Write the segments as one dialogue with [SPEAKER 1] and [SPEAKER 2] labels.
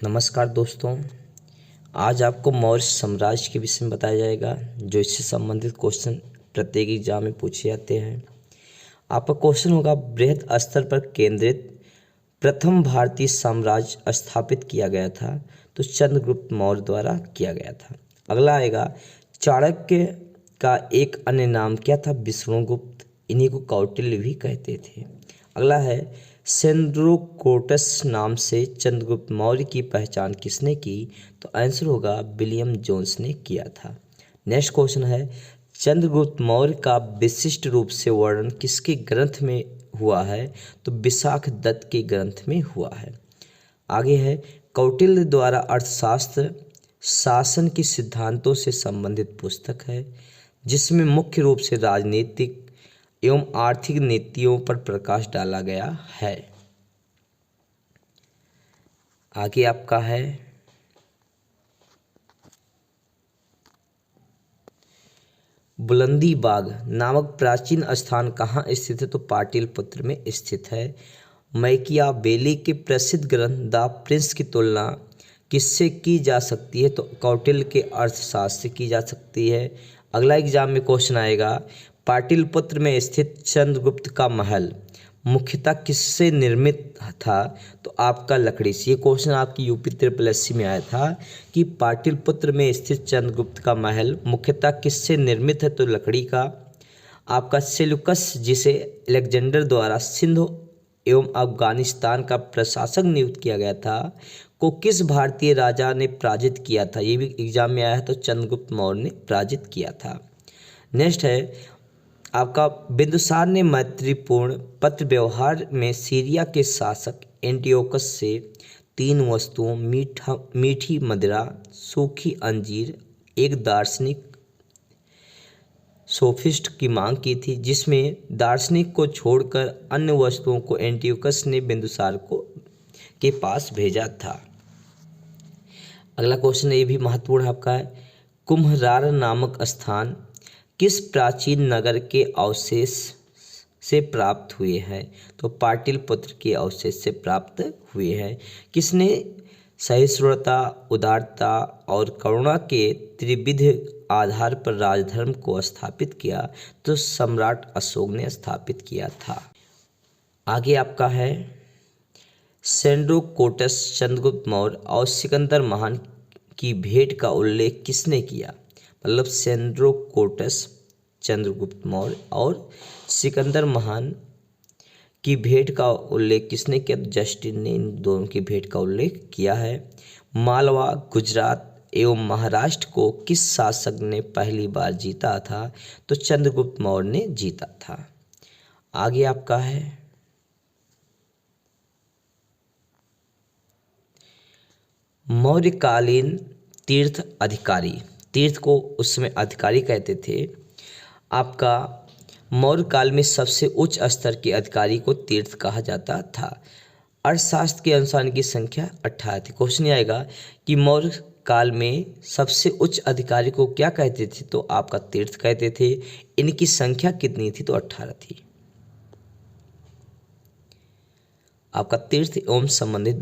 [SPEAKER 1] नमस्कार दोस्तों। आज आपको मौर्य साम्राज्य के विषय में बताया जाएगा, जो इससे संबंधित क्वेश्चन प्रत्येक एग्जाम में पूछे जाते हैं। आपका क्वेश्चन होगा, बृहद स्तर पर केंद्रित प्रथम भारतीय साम्राज्य स्थापित किया गया था, तो चंद्रगुप्त मौर्य द्वारा किया गया था। अगला आएगा, चाणक्य का एक अन्य नाम क्या था? विष्णुगुप्त। इन्हीं को कौटिल्य भी कहते थे। अगला है, सेंड्रोकोटस नाम से चंद्रगुप्त मौर्य की पहचान किसने की? तो आंसर होगा विलियम जोन्स ने किया था। नेक्स्ट क्वेश्चन है, चंद्रगुप्त मौर्य का विशिष्ट रूप से वर्णन किसके ग्रंथ में हुआ है? तो विशाख दत्त के ग्रंथ में हुआ है। आगे है, कौटिल्य द्वारा अर्थशास्त्र शासन के सिद्धांतों से संबंधित पुस्तक है, जिसमें मुख्य रूप से राजनीतिक एवं आर्थिक नीतियों पर प्रकाश डाला गया है। आगे आपका है, बुलंदी बाग नामक प्राचीन स्थान कहाँ स्थित है? तो पाटलिपुत्र में स्थित है। मैकियावेली के प्रसिद्ध ग्रंथ द प्रिंस की तुलना किससे की जा सकती है? तो कौटिल्य के अर्थशास्त्र से की जा सकती है। अगला एग्जाम में क्वेश्चन आएगा, पाटलिपुत्र में स्थित चंद्रगुप्त का महल मुख्यतः किससे निर्मित था? तो आपका लकड़ी से। ये क्वेश्चन आपकी यूपी SSC में आया था कि पाटलिपुत्र में स्थित चंद्रगुप्त का महल मुख्यतः किससे निर्मित है? तो लकड़ी का। आपका सेल्यूकस, जिसे अलेक्जेंडर द्वारा सिंध एवं अफगानिस्तान का प्रशासक नियुक्त किया गया था, को किस भारतीय राजा ने पराजित किया था? ये भी एग्जाम में आया है, तो चंद्रगुप्त मौर्य ने पराजित किया था। नेक्स्ट है, आपका बिंदुसार ने मैत्रीपूर्ण पत्र व्यवहार में सीरिया के शासक एंटियोकस से 3 वस्तुओं मीठी मदिरा, सूखी अंजीर, एक दार्शनिक सोफिस्ट की मांग की थी, जिसमें दार्शनिक को छोड़कर अन्य वस्तुओं को एंटियोकस ने बिंदुसार के पास भेजा था। अगला क्वेश्चन ये भी महत्वपूर्ण आपका है, कुम्हरार नामक स्थान किस प्राचीन नगर के अवशेष से प्राप्त हुए हैं? तो पाटलिपुत्र के अवशेष से प्राप्त हुए हैं। किसने सहिष्णुता, उदारता और करुणा के त्रिविध आधार पर राजधर्म को स्थापित किया? तो सम्राट अशोक ने स्थापित किया था। आगे आपका है, सेंड्रोकोटस चंद्रगुप्त मौर्य और सिकंदर महान की भेंट का उल्लेख किसने किया? मतलब सेंड्रोकोटस चंद्रगुप्त मौर्य और सिकंदर महान की भेंट का उल्लेख किसने किया? जस्टिन ने इन दोनों की भेंट का उल्लेख किया है। मालवा, गुजरात एवं महाराष्ट्र को किस शासक ने पहली बार जीता था? तो चंद्रगुप्त मौर्य ने जीता था। आगे आपका है, मौर्यकालीन तीर्थ अधिकारी। तीर्थ को उस समय अधिकारी कहते थे। आपका मौर्य काल में सबसे उच्च स्तर के अधिकारी को तीर्थ कहा जाता था। अर्थशास्त्र के अनुसार इनकी संख्या 18 थी। क्वेश्चन आएगा कि मौर्य काल में सबसे उच्च अधिकारी को क्या कहते थे? तो आपका तीर्थ कहते थे। इनकी संख्या कितनी थी? तो 18 थी। आपका तीर्थ एवं संबंधित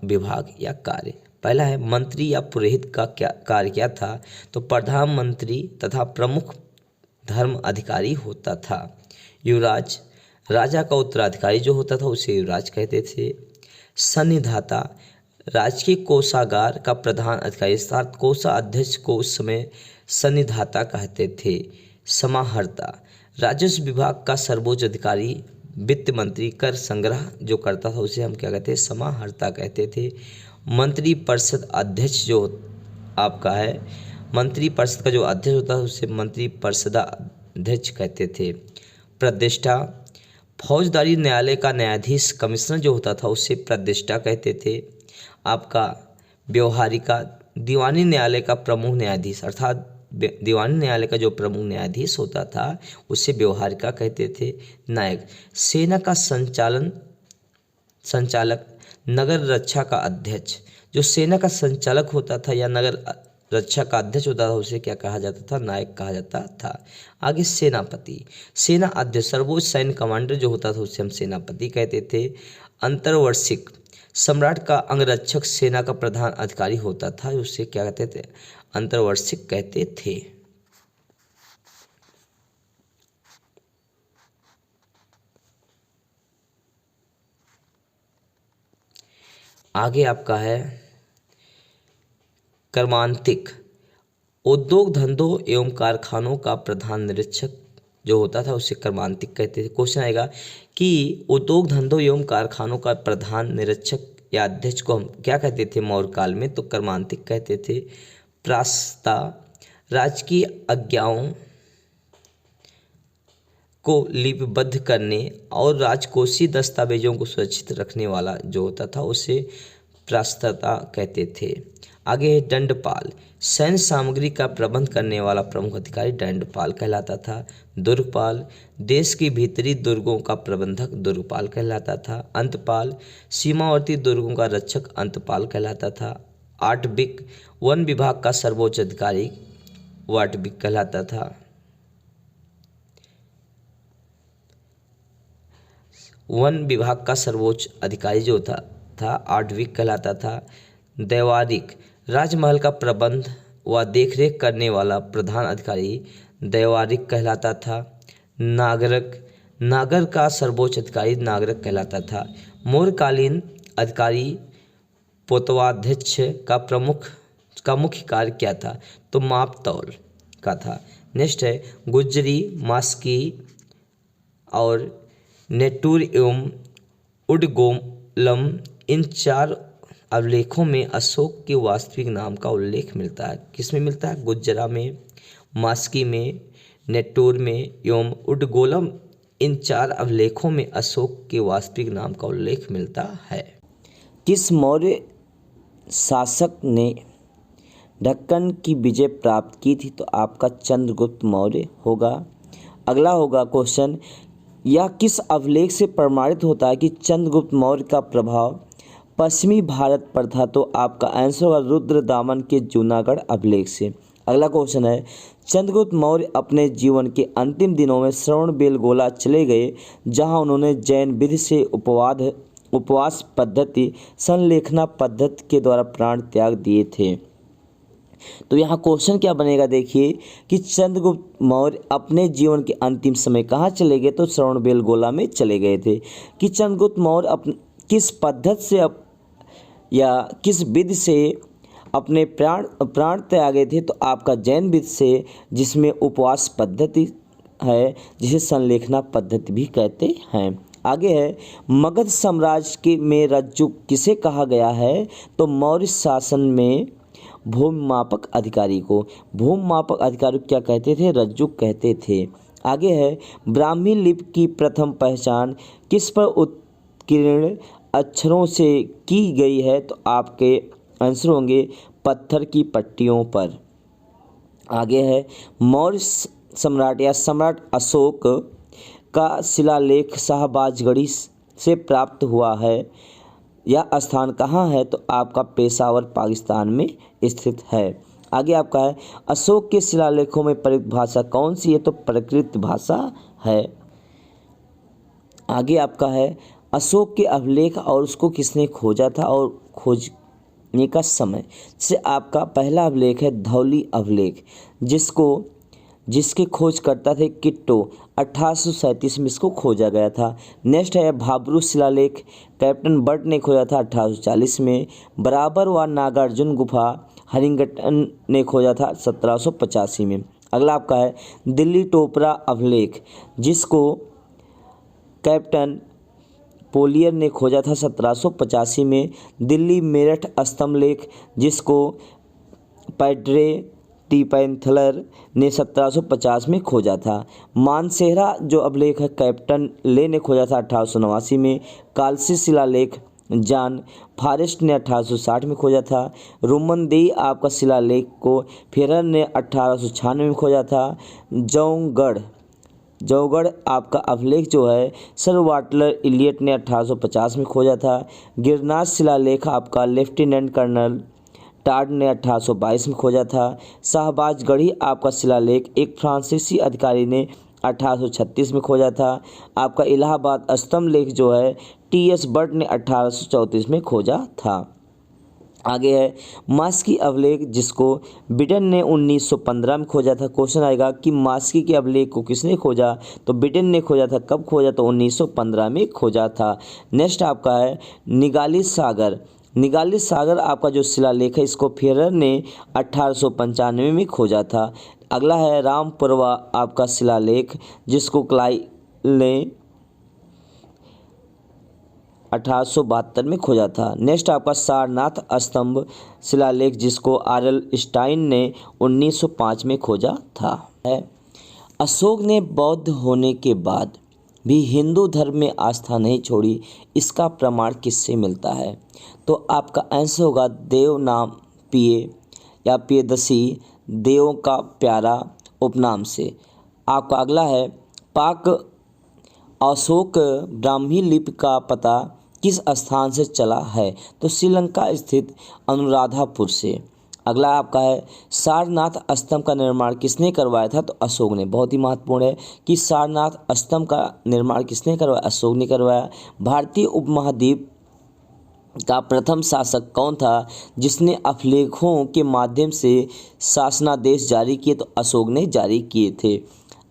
[SPEAKER 1] विभाग या कार्य, पहला है, मंत्री या पुरोहित का क्या कार्य क्या था? तो प्रधानमंत्री तथा प्रमुख धर्म अधिकारी होता था। युवराज, राजा का उत्तराधिकारी जो होता था उसे युवराज कहते थे। सन्निधाता, राजकीय कोषागार का प्रधान अधिकारी अर्थात कोषाध्यक्ष को उस समय सन्निधाता कहते थे। समाहर्ता, राजस्व विभाग का सर्वोच्च अधिकारी, वित्त मंत्री कर संग्रह जो करता था उसे हम क्या कहते हैं? समाहर्ता कहते थे। मंत्री परिषद अध्यक्ष जो आपका है, मंत्री परिषद का जो अध्यक्ष होता है उसे मंत्री परिषद अध्यक्ष कहते थे। प्रतिष्ठा, फौजदारी न्यायालय का न्यायाधीश कमिश्नर जो होता था उसे प्रतिष्ठा कहते थे। आपका व्यवहारिका, दीवानी न्यायालय का प्रमुख न्यायाधीश अर्थात दीवानी न्यायालय का जो प्रमुख न्यायाधीश होता था उसे व्यवहारिका कहते थे। नायक, सेना का संचालक, नगर रक्षा का अध्यक्ष, जो सेना का संचालक होता था या नगर रक्षा का अध्यक्ष होता था उसे क्या कहा जाता था? नायक कहा जाता था। आगे सेनापति, सेना अध्यक्ष सर्वोच्च सैन्य कमांडर जो होता था उसे हम सेनापति कहते थे। अंतर्वर्षिक, सम्राट का अंगरक्षक सेना का प्रधान अधिकारी होता था, उसे क्या कहते थे? अंतर्वर्षिक कहते थे। आगे आपका है कर्मांतिक। उद्योग धंधों एवं कारखानों का प्रधान निरीक्षक जो होता था उसे कर्मांतिक कहते थे। क्वेश्चन आएगा कि उद्योग धंधों एवं कारखानों का प्रधान निरीक्षक या अध्यक्ष को हम क्या कहते थे मौर्य काल में? तो कर्मांतिक कहते थे। प्रास्ता राजकीय आज्ञाओं को लिपिबद्ध करने और राजकोषीय दस्तावेजों को सुरक्षित रखने वाला जो होता था उसे प्रास्तता कहते थे। आगे है दंडपाल। सैन्य सामग्री का प्रबंध करने वाला प्रमुख अधिकारी दंडपाल कहलाता था। दुर्गपाल देश के भीतरी दुर्गों का प्रबंधक दुर्गपाल कहलाता था। अंतपाल सीमावर्ती दुर्गों का रक्षक अंतपाल कहलाता था। आटविक वन विभाग का सर्वोच्च अधिकारी वाटविक कहलाता था। वन विभाग का सर्वोच्च अधिकारी जो था आटविक कहलाता था। दैवारिक राजमहल का प्रबंध व देखरेख करने वाला प्रधान अधिकारी दैवारिक कहलाता था। नागरक नागर का सर्वोच्च अधिकारी नागरक कहलाता था। मौर्यकालीन अधिकारी पोतवाध्यक्ष का मुख्य कार्य क्या था? तो माप तौल का था। नेक्स्ट है गुज्जरी, मास्की और नेटूर एवं उडगोलम। इन चार अभिलेखों में अशोक के वास्तविक नाम का उल्लेख मिलता है। किसमें मिलता है? गुज्जरा में, मास्की में, नेटूर में एवं उडगोलम। इन चार अभिलेखों में अशोक के वास्तविक नाम का उल्लेख मिलता है। किस मौर्य शासक ने दक्कन की विजय प्राप्त की थी? तो आपका चंद्रगुप्त मौर्य होगा। अगला होगा क्वेश्चन, यह किस अभिलेख से प्रमाणित होता है कि चंद्रगुप्त मौर्य का प्रभाव पश्चिमी भारत पर था? तो आपका आंसर होगा रुद्रदामन के जूनागढ़ अभिलेख से। अगला क्वेश्चन है, चंद्रगुप्त मौर्य अपने जीवन के अंतिम दिनों में श्रवणबेलगोला चले गए, जहां उन्होंने जैन विधि से उपवास पद्धति संलेखना पद्धति के द्वारा प्राण त्याग दिए थे। तो यहाँ क्वेश्चन क्या बनेगा? देखिए कि चंद्रगुप्त मौर्य अपने जीवन के अंतिम समय कहाँ चले गए? तो श्रवणबेलगोला में चले गए थे। कि चंद्रगुप्त मौर्य किस पद्धति से या किस विधि से अपने प्राण त्यागे थे? तो आपका जैन विधि से, जिसमें उपवास पद्धति है, जिसे संलेखना पद्धति भी कहते हैं। आगे है मगध साम्राज्य में रज्जु किसे कहा गया है? तो मौर्य शासन में भूमि मापक अधिकारी को क्या कहते थे? रज्जु कहते थे। आगे है ब्राह्मी लिपि की प्रथम पहचान किस पर उत्कीर्ण अक्षरों से की गई है? तो आपके आंसर होंगे पत्थर की पट्टियों पर। आगे है मौर्य सम्राट या सम्राट अशोक का शिलालेख शाहबाजगढ़ी से प्राप्त हुआ है। यह स्थान कहाँ है? तो आपका पेशावर पाकिस्तान में स्थित है। आगे आपका है अशोक के शिलालेखों में प्रयुक्त भाषा कौन सी है? तो प्राकृत भाषा है। आगे आपका है अशोक के अभिलेख और उसको किसने खोजा था और खोजने का समय। जैसे आपका पहला अभिलेख है धौली अभिलेख, जिसके खोज करता थे किट्टो, 1837 में इसको खोजा गया था। नेक्स्ट है भाब्रू शिलालेख, कैप्टन बर्ट ने खोजा था 1840 में। बराबर व नागार्जुन गुफा हरिंगटन ने खोजा था 1785 में। अगला आपका है दिल्ली टोपरा अभिलेख, जिसको कैप्टन पोलियर ने खोजा था 1785 में। दिल्ली मेरठ स्तंभ लेख, जिसको पैड्रे टी पैंथलर ने 1750 में खोजा था। मानसेहरा जो अभिलेख है कैप्टन ले ने खोजा था 1889 में। कालसी शिलालेख जॉन फॉरेस्ट ने 1860 में खोजा था। रोमनदेई आपका शिलालेख को फेरर ने 1896 में खोजा था। जौगढ़ आपका अभिलेख जो है सर वाटलर इलियट ने 1850 में खोजा था। गिरनार शिलालेख आपका लेफ्टिनेंट कर्नल टार्ड ने 1822 में खोजा था। शाहबाजगढ़ी आपका शिलालेख एक फ्रांसीसी अधिकारी ने 1836 में खोजा था। आपका इलाहाबाद स्तंभ लेख जो है टी.एस. बर्ट ने 1834 में खोजा था। आगे है मास्की अभिलेख, जिसको ब्रिटेन ने 1915 में खोजा था। क्वेश्चन आएगा कि मास्की के अभिलेख को किसने खोजा, तो ब्रिटेन ने खोजा था। कब खोजा, तो 1915 में खोजा था। नेक्स्ट आपका है निगाली सागर। निगाली सागर आपका जो शिलालेख है, इसको फेरर ने 1895 में खोजा था। अगला है रामपुरवा आपका शिलालेख, जिसको क्लाइव ने 1872 में खोजा था। नेक्स्ट आपका सारनाथ स्तंभ शिलालेख, जिसको आर.एल. स्टाइन ने 1905 में खोजा था। अशोक ने बौद्ध होने के बाद भी हिंदू धर्म में आस्था नहीं छोड़ी, इसका प्रमाण किससे मिलता है, तो आपका आंसर होगा देव नाम पिये या पियदसी, देवों का प्यारा उपनाम से। आपका अगला है पाक अशोक ब्राह्मी लिपि का पता किस स्थान से चला है, तो श्रीलंका स्थित अनुराधापुर से। अगला आपका है सारनाथ स्तंभ का निर्माण किसने करवाया था, तो अशोक ने। बहुत ही महत्वपूर्ण है कि सारनाथ स्तंभ का निर्माण किसने करवाया, अशोक ने करवाया। भारतीय उपमहाद्वीप का प्रथम शासक कौन था जिसने अभिलेखों के माध्यम से शासनादेश जारी किए, तो अशोक ने जारी किए थे।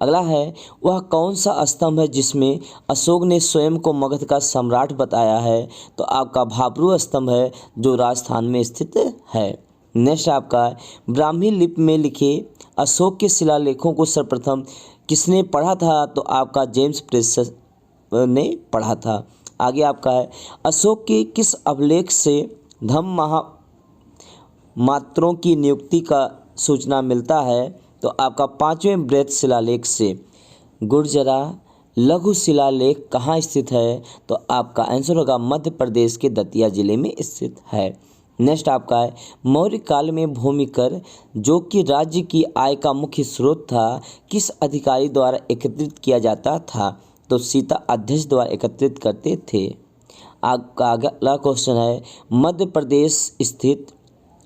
[SPEAKER 1] अगला है वह कौन सा स्तंभ है जिसमें अशोक ने स्वयं को मगध का सम्राट बताया है, तो आपका भाब्रू स्तंभ है, जो राजस्थान में स्थित है। नेक्स्ट आपका ब्राह्मी लिपि में लिखे अशोक के शिलालेखों को सर्वप्रथम किसने पढ़ा था, तो आपका जेम्स प्रेस ने पढ़ा था। आगे आपका है अशोक के किस अभिलेख से धम्म मात्रों की नियुक्ति का सूचना मिलता है, तो आपका 5वें बृहत शिलालेख से। गुर्जरा लघु शिलालेख कहाँ स्थित है, तो आपका आंसर होगा मध्य प्रदेश के दतिया जिले में स्थित है। नेक्स्ट आपका है मौर्य काल में भूमि कर, जो कि राज्य की आय का मुख्य स्रोत था, किस अधिकारी द्वारा एकत्रित किया जाता था, तो सीता अध्यक्ष द्वारा एकत्रित करते थे। आपका अगला क्वेश्चन है मध्य प्रदेश स्थित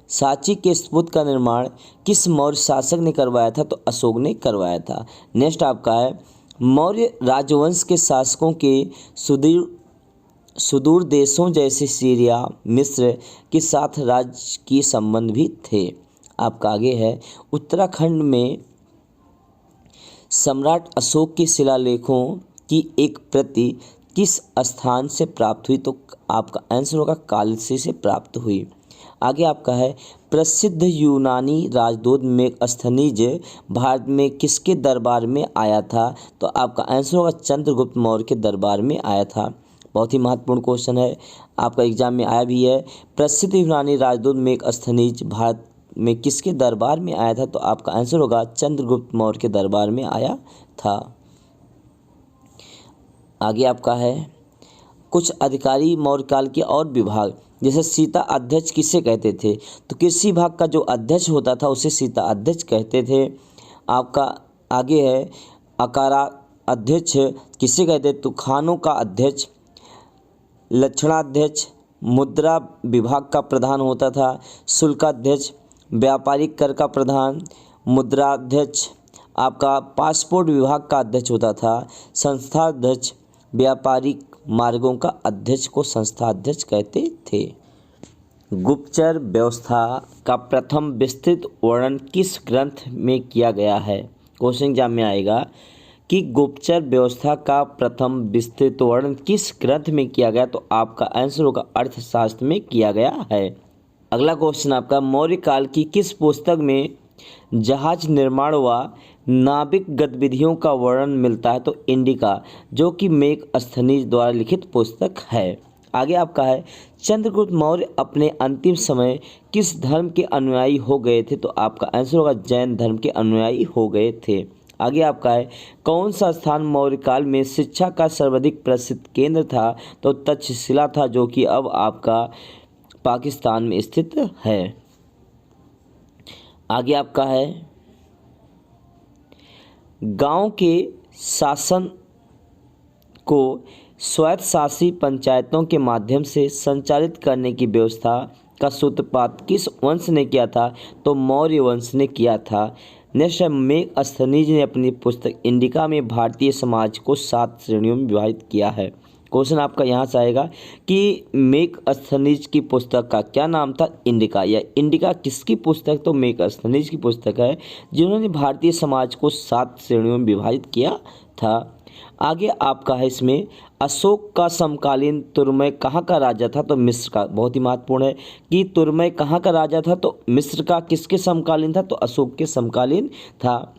[SPEAKER 1] सांची के स्तूप का निर्माण किस मौर्य शासक ने करवाया था, तो अशोक ने करवाया था। नेक्स्ट आपका है मौर्य राजवंश के शासकों के सुदूर देशों जैसे सीरिया, मिस्र के साथ राजकीय संबंध भी थे। आपका आगे है उत्तराखंड में सम्राट अशोक के शिलालेखों की एक प्रति किस स्थान से प्राप्त हुई, तो आपका आंसर होगा कालसी से प्राप्त हुई। आगे आपका है प्रसिद्ध यूनानी राजदूत मेगस्थनीज भारत में किसके दरबार में आया था, तो आपका आंसर होगा चंद्रगुप्त मौर्य के दरबार में आया था। बहुत ही महत्वपूर्ण क्वेश्चन है, आपका एग्जाम में आया भी है। प्रसिद्ध यूनानी राजदूत मेगस्थनीज भारत में किसके दरबार में आया था, तो आपका आंसर होगा चंद्रगुप्त मौर्य के दरबार में आया था। आगे आपका है कुछ अधिकारी मौर्य काल के और विभाग, जैसे सीता अध्यक्ष किसे कहते थे, तो कृषि विभाग का जो अध्यक्ष होता था उसे सीता अध्यक्ष कहते थे। आपका आगे है अकारा अध्यक्ष किसे कहते थे, तो खानों का अध्यक्ष, लक्षणाध्यक्ष मुद्रा विभाग का प्रधान होता था, शुल्काध्यक्ष व्यापारिक कर का प्रधान, मुद्राध्यक्ष आपका पासपोर्ट विभाग का अध्यक्ष होता था, संस्थाध्यक्ष व्यापारिक मार्गों का अध्यक्ष को संस्थाध्यक्ष कहते थे। गुप्तचर व्यवस्था का प्रथम विस्तृत वर्णन किस ग्रंथ में किया गया है, क्वेश्चन एग्जाम में आएगा कि गुप्तचर व्यवस्था का प्रथम विस्तृत वर्णन किस ग्रंथ में किया गया, तो आपका आंसर होगा अर्थशास्त्र में किया गया है। अगला क्वेश्चन आपका मौर्य काल की किस पुस्तक में जहाज निर्माण व नाविक गतिविधियों का वर्णन मिलता है, तो इंडिका, जो कि मेगस्थनीज द्वारा लिखित पुस्तक है। आगे आपका है चंद्रगुप्त मौर्य अपने अंतिम समय किस धर्म के अनुयायी हो गए थे, तो आपका आंसर होगा जैन धर्म के अनुयायी हो गए थे। आगे आपका है कौन सा स्थान मौर्य काल में शिक्षा का सर्वाधिक प्रसिद्ध केंद्र था, तो तक्षशिला था, जो कि अब आपका पाकिस्तान में स्थित है। आगे आपका है गांव के शासन को स्वायत्तशासी पंचायतों के माध्यम से संचालित करने की व्यवस्था का सूत्रपात किस वंश ने किया था, तो मौर्य वंश ने किया था। नेक्स्ट है मेगस्थनीज ने अपनी पुस्तक इंडिका में भारतीय समाज को 7 श्रेणियों में विभाजित किया है। क्वेश्चन आपका यहाँ से आएगा कि मेगस्थनीज की पुस्तक का क्या नाम था? इंडिका। या इंडिका किसकी पुस्तक? तो मेगस्थनीज की पुस्तक है, जिन्होंने भारतीय समाज को 7 श्रेणियों में विभाजित किया था। आगे आपका है इसमें, अशोक का समकालीन तुर्मय कहाँ का राजा था? तो मिस्र का। बहुत ही महत्वपूर्ण है कि तुर्मय कहाँ का राजा था? तो मिस्र का। किसके समकालीन था? तो अशोक के समकालीन था।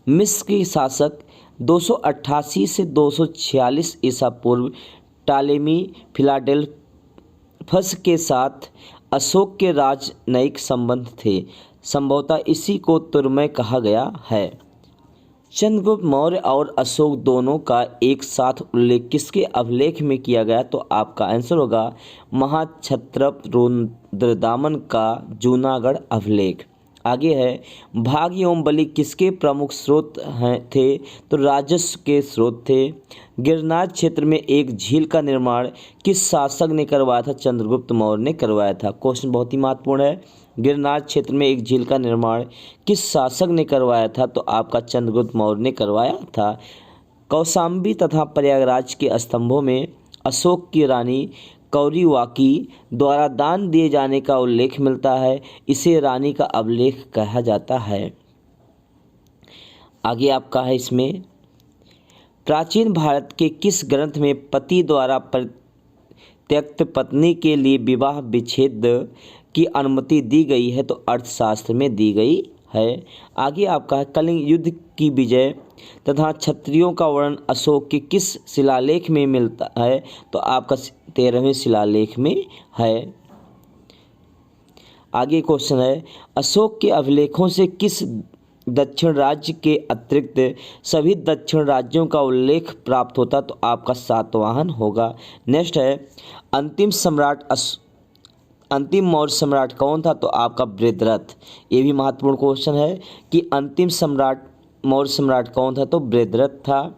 [SPEAKER 1] मिस्र के शासक 288 से 246 ईसा पूर्व टालेमी फिलाडेल्फस के साथ अशोक के राजनयिक संबंध थे। संभवतः इसी को तुर्मय कहा गया है। चंद्रगुप्त मौर्य और अशोक दोनों का एक साथ उल्लेख किसके अभिलेख में किया गया? तो आपका आंसर होगा महाक्षत्रप रुद्रदामन का जूनागढ़ अभिलेख। आगे है, भाग एवं बलि किसके प्रमुख स्रोत थे? तो राजस्व के स्रोत थे। गिरनार क्षेत्र में एक झील का निर्माण किस शासक ने करवाया था? चंद्रगुप्त मौर्य ने करवाया था। क्वेश्चन बहुत ही महत्वपूर्ण है, गिरनार क्षेत्र में एक झील का निर्माण किस शासक ने करवाया था? तो आपका चंद्रगुप्त मौर्य ने करवाया था। कौशाम्बी तथा प्रयागराज के स्तंभों में अशोक की रानी कौरिवाकी द्वारा दान दिए जाने का उल्लेख मिलता है। इसे रानी का अभिलेख कहा जाता है। आगे आपका है इसमें, प्राचीन भारत के किस ग्रंथ में पति द्वारा परित्यक्त पत्नी के लिए विवाह विच्छेद की अनुमति दी गई है? तो अर्थशास्त्र में दी गई है। आगे आपका है, कलिंग युद्ध की विजय तथा क्षत्रियों का वर्णन अशोक के किस शिलालेख में मिलता है? तो आपका 13वें शिलालेख में है। आगे क्वेश्चन है, अशोक के अभिलेखों से किस दक्षिण राज्य के अतिरिक्त सभी दक्षिण राज्यों का उल्लेख प्राप्त होता? तो आपका सातवाहन होगा। नेक्स्ट है, अंतिम मौर्य सम्राट कौन था? तो आपका बृहद्रथ। ये भी महत्वपूर्ण क्वेश्चन है कि अंतिम मौर्य सम्राट कौन था? तो बृहद्रथ था।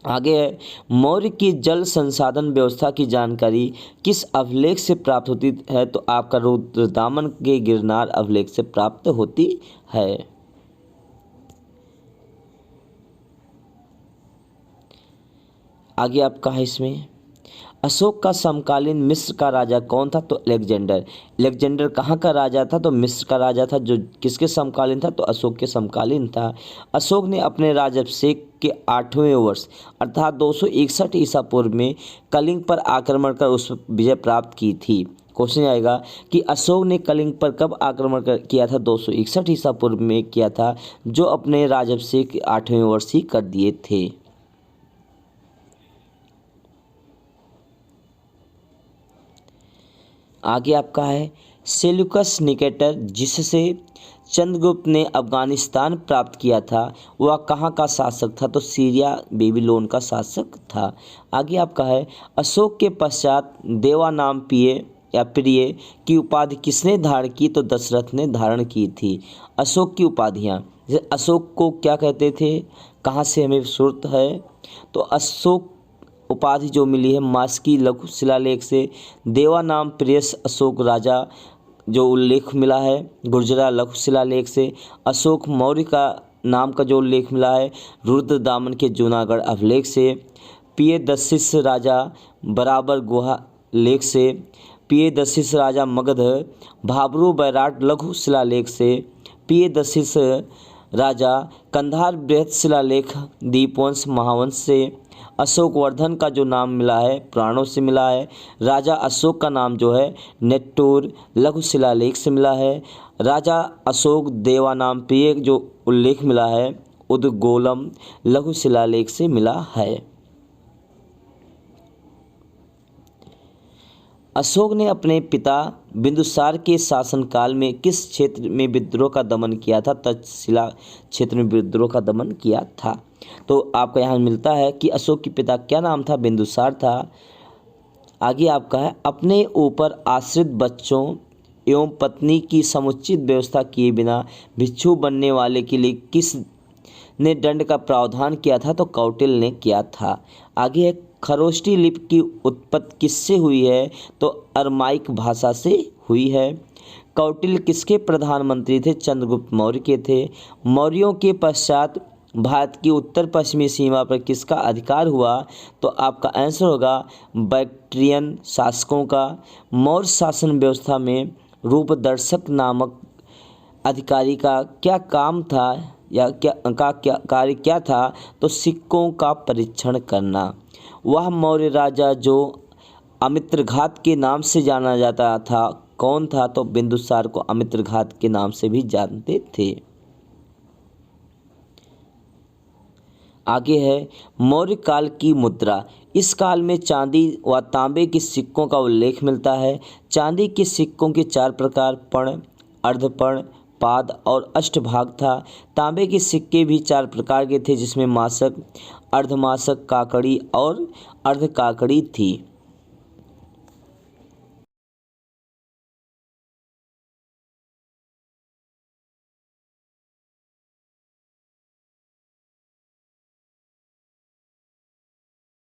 [SPEAKER 1] आगे है, मौर्य की जल संसाधन व्यवस्था की जानकारी किस अभिलेख से प्राप्त होती है? तो आपका रुद्रदामन के गिरनार अभिलेख से प्राप्त होती है। आगे आपका है इसमें, अशोक का समकालीन मिस्र का राजा कौन था? तो अलेक्जेंडर कहाँ का राजा था? तो मिस्र का राजा था। जो किसके समकालीन था? तो अशोक के समकालीन था। अशोक ने अपने राजाभिषेक के 8वें वर्ष अर्थात 261 ईसा पूर्व में कलिंग पर आक्रमण कर उस विजय प्राप्त की थी। क्वेश्चन आएगा कि अशोक ने कलिंग पर कब आक्रमण किया था? 261 ईसा पूर्व में किया था, जो अपने राजाभिषेक के 8वें वर्ष ही कर दिए थे। आगे आपका है, सेल्यूकस निकेटर जिससे चंद्रगुप्त ने अफगानिस्तान प्राप्त किया था, वह कहाँ का शासक था? तो सीरिया बेबीलोन का शासक था। आगे आपका है, अशोक के पश्चात देवा नाम प्रिय की उपाधि किसने धारण की? तो दशरथ ने धारण की थी। अशोक की उपाधियाँ, जैसे अशोक को क्या कहते थे, कहाँ से हमें सुर्त है? तो अशोक उपाधि जो मिली है मास्की लघु शिलालेख से, देवा नाम प्रियस अशोक राजा जो उल्लेख मिला है गुर्जरा लघु शिलालेख से, अशोक मौर्य का नाम का जो उल्लेख मिला है रुद्रदामन के जूनागढ़ अभिलेख से, पियदस्सिस राजा बराबर गुहा लेख से, पियदस्सिस राजा मगध भाबरू बैराट लघु शिलालेख से, पियदस्सिस राजा कंधार बृहत शिलालेख दीपवंश महावंश से, अशोकवर्धन का जो नाम मिला है पुराणों से मिला है, राजा अशोक का नाम जो है नेट्टूर लघु शिलालेख से मिला है, राजा अशोक देवा नाम प्रिय जो उल्लेख मिला है उद्गोलम लघु शिलालेख से मिला है। अशोक ने अपने पिता बिंदुसार के शासनकाल में किस क्षेत्र में विद्रोह का दमन किया था? तक्षशिला क्षेत्र में विद्रोह का दमन किया था। तो आपका यहाँ मिलता है कि अशोक के पिता क्या नाम था? बिंदुसार था। आगे आपका है, अपने ऊपर आश्रित बच्चों एवं पत्नी की समुचित व्यवस्था किए बिना भिक्षु बनने वाले के लिए किस ने दंड का प्रावधान किया था? तो कौटिल्य ने किया था। आगे है, खरोष्टी लिपि की उत्पत्ति किससे हुई है? तो अरमाइक भाषा से हुई है। कौटिल्य किसके प्रधानमंत्री थे? चंद्रगुप्त मौर्य के थे। मौर्यों के पश्चात भारत की उत्तर पश्चिमी सीमा पर किसका अधिकार हुआ? तो आपका आंसर होगा बैक्ट्रियन शासकों का। मौर्य शासन व्यवस्था में रूपदर्शक नामक अधिकारी का क्या काम था या क्या कार्य क्या था? तो सिक्कों का परीक्षण करना। वह मौर्य राजा जो अमित्रघात के नाम से जाना जाता था कौन था? तो बिंदुसार को अमित्रघात के नाम से भी जानते थे। आगे है मौर्य काल की मुद्रा। इस काल में चांदी व तांबे के सिक्कों का उल्लेख मिलता है। चांदी के सिक्कों के 4 प्रकार पर्ण, अर्धपर्ण, पाद और अष्टभाग था। तांबे के सिक्के भी 4 प्रकार के थे जिसमें मासक, अर्धमासक, काकड़ी और अर्धकाकड़ी थी।